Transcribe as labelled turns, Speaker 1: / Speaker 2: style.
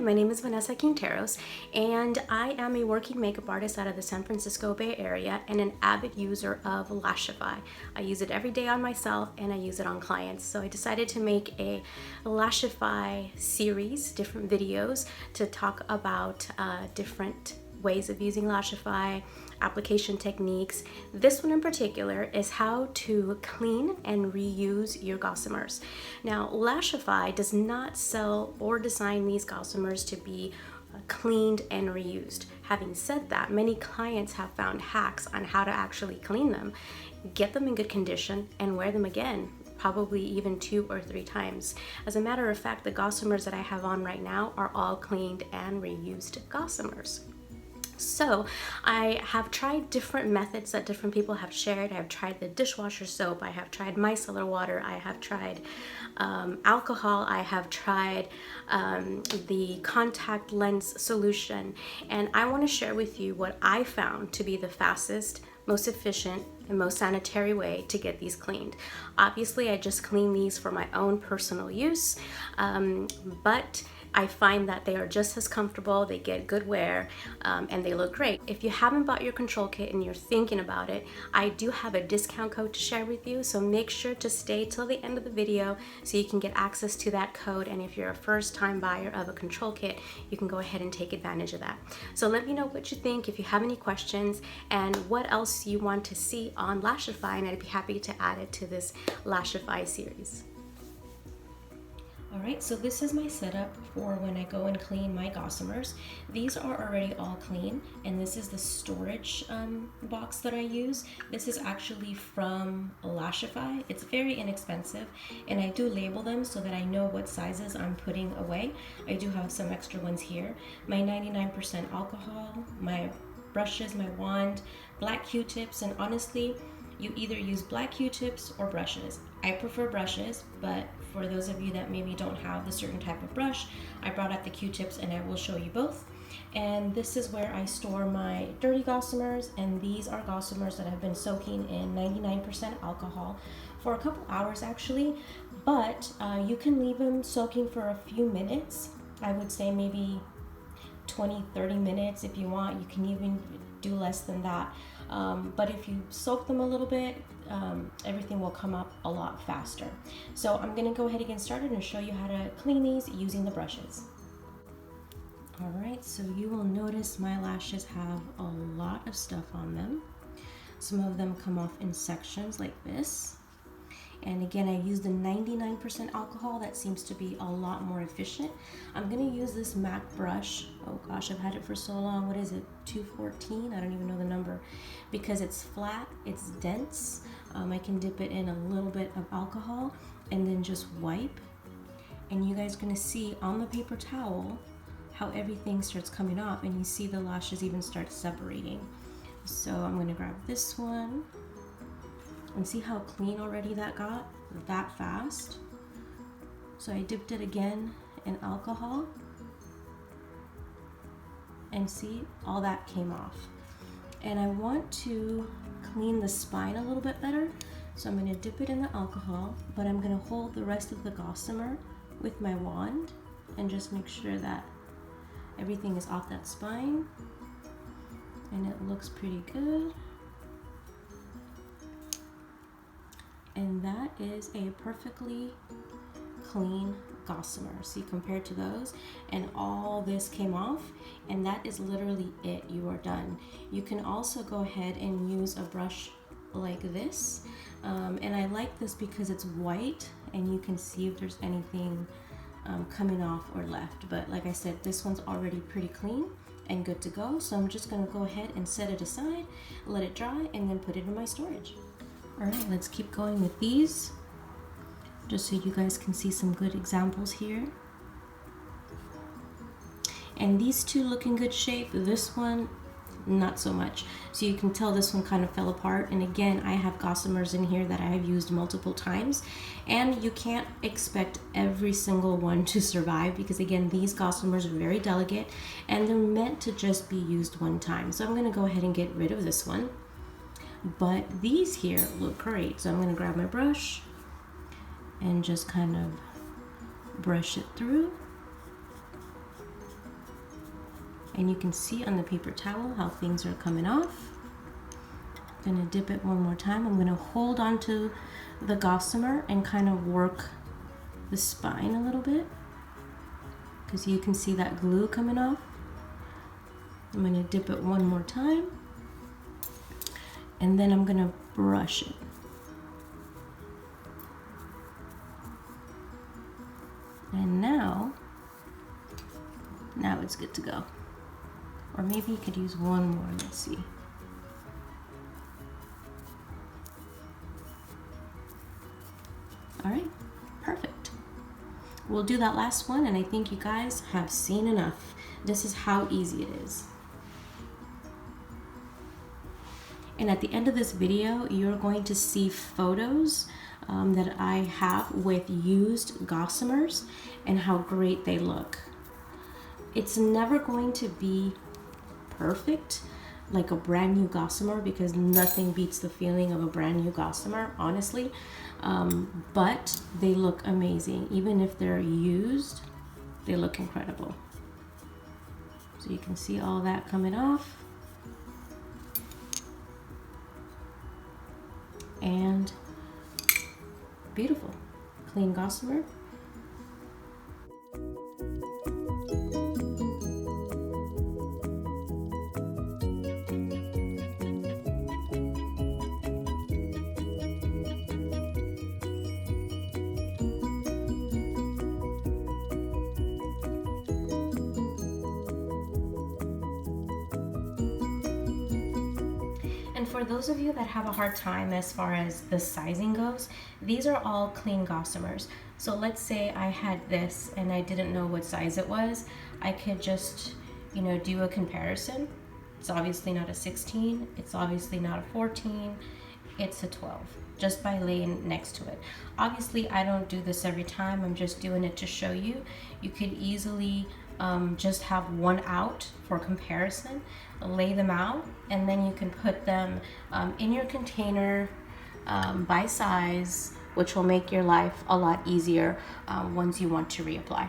Speaker 1: my name is Vanessa Quinteros, and I am a working makeup artist out of the San Francisco Bay Area and an avid user of Lashify. I use it every day on myself and I use it on clients. So I decided to make a Lashify series, different videos to talk about different ways of using Lashify, application techniques. This one in particular is how to clean and reuse your Gossamers. Now, Lashify does not sell or design these Gossamers to be cleaned and reused. Having said that, many clients have found hacks on how to actually clean them, get them in good condition, and wear them again, probably even 2 or 3 times. As a matter of fact, the Gossamers that I have on right now are all cleaned and reused Gossamers. So I have tried different methods that different people have shared. I've tried the dishwasher soap, I have tried micellar water, I have tried alcohol, I have tried the contact lens solution, and I want to share with you what I found to be the fastest, most efficient, and most sanitary way to get these cleaned. Obviously, I just clean these for my own personal use, but I find that they are just as comfortable, they get good wear, and they look great. If you haven't bought your control kit and you're thinking about it, I do have a discount code to share with you, so make sure to stay till the end of the video so you can get access to that code. And if you're a first-time buyer of a control kit, you can go ahead and take advantage of that. So let me know what you think, if you have any questions, and what else you want to see on Lashify, and I'd be happy to add it to this Lashify series. Alright, so this is my setup for when I go and clean my Gossamers. These are already all clean, and this is the storage box that I use. This is actually from Lashify. It's very inexpensive, and I do label them so that I know what sizes I'm putting away. I do have some extra ones here. My 99% alcohol, my brushes, my wand, black Q-tips, and honestly, you either use black Q-tips or brushes. I prefer brushes, but for those of you that maybe don't have a certain type of brush, I brought out the Q-tips and I will show you both. And this is where I store my dirty Gossamers, and these are Gossamers that have been soaking in 99% alcohol for a couple hours actually, but you can leave them soaking for a few minutes. I would say maybe 20-30 minutes if you want. You can even do less than that. But if you soak them a little bit, everything will come up a lot faster. So I'm gonna go ahead and get started and show you how to clean these using the brushes. All right, so you will notice my lashes have a lot of stuff on them. Some of them come off in sections like this. And again, I use the 99% alcohol. That seems to be a lot more efficient. I'm gonna use this MAC brush. Oh gosh, I've had it for so long. What is it, 214? I don't even know the number. Because it's flat, it's dense. I can dip it in a little bit of alcohol and then just wipe. And you guys are gonna see on the paper towel how everything starts coming off, and you see the lashes even start separating. So I'm gonna grab this one. And see how clean already that got, that fast. So I dipped it again in alcohol, and see, all that came off. And I want to clean the spine a little bit better, so I'm gonna dip it in the alcohol, but I'm gonna hold the rest of the Gossamer with my wand and just make sure that everything is off that spine, and it looks pretty good. And that is a perfectly clean Gossamer. See, compared to those, and all this came off, and that is literally it. You are done. You can also go ahead and use a brush like this, and I like this because it's white and you can see if there's anything coming off or left. But like I said, this one's already pretty clean and good to go. So I'm just gonna go ahead and set it aside, let it dry, and then put it in my storage. All right, let's keep going with these, just so you guys can see some good examples here. And these two look in good shape. This one, not so much. So you can tell this one kind of fell apart. And again, I have Gossamers in here that I have used multiple times. And you can't expect every single one to survive, because again, these Gossamers are very delicate and they're meant to just be used one time. So I'm gonna go ahead and get rid of this one. But these here look great. So I'm gonna grab my brush and just kind of brush it through. And you can see on the paper towel how things are coming off. Gonna dip it one more time. I'm gonna hold on to the Gossamer and kind of work the spine a little bit, because you can see that glue coming off. I'm gonna dip it one more time, and then I'm gonna brush it. And now it's good to go. Or maybe you could use one more, let's see. All right, perfect. We'll do that last one, and I think you guys have seen enough. This is how easy it is. And at the end of this video, you're going to see photos that I have with used Gossamers and how great they look. It's never going to be perfect like a brand new Gossamer, because nothing beats the feeling of a brand new Gossamer, honestly. But they look amazing. Even if they're used, they look incredible. So you can see all that coming off. And beautiful, clean Gossamer. And for those of you that have a hard time as far as the sizing goes, these are all clean Gossamers. So let's say I had this and I didn't know what size it was. I could just, you know, do a comparison. It's obviously not a 16, it's obviously not a 14, it's a 12, just by laying next to it. Obviously, I don't do this every time, I'm just doing it to show you. You could easily just have one out for comparison, lay them out, and then you can put them in your container by size, which will make your life a lot easier once you want to reapply.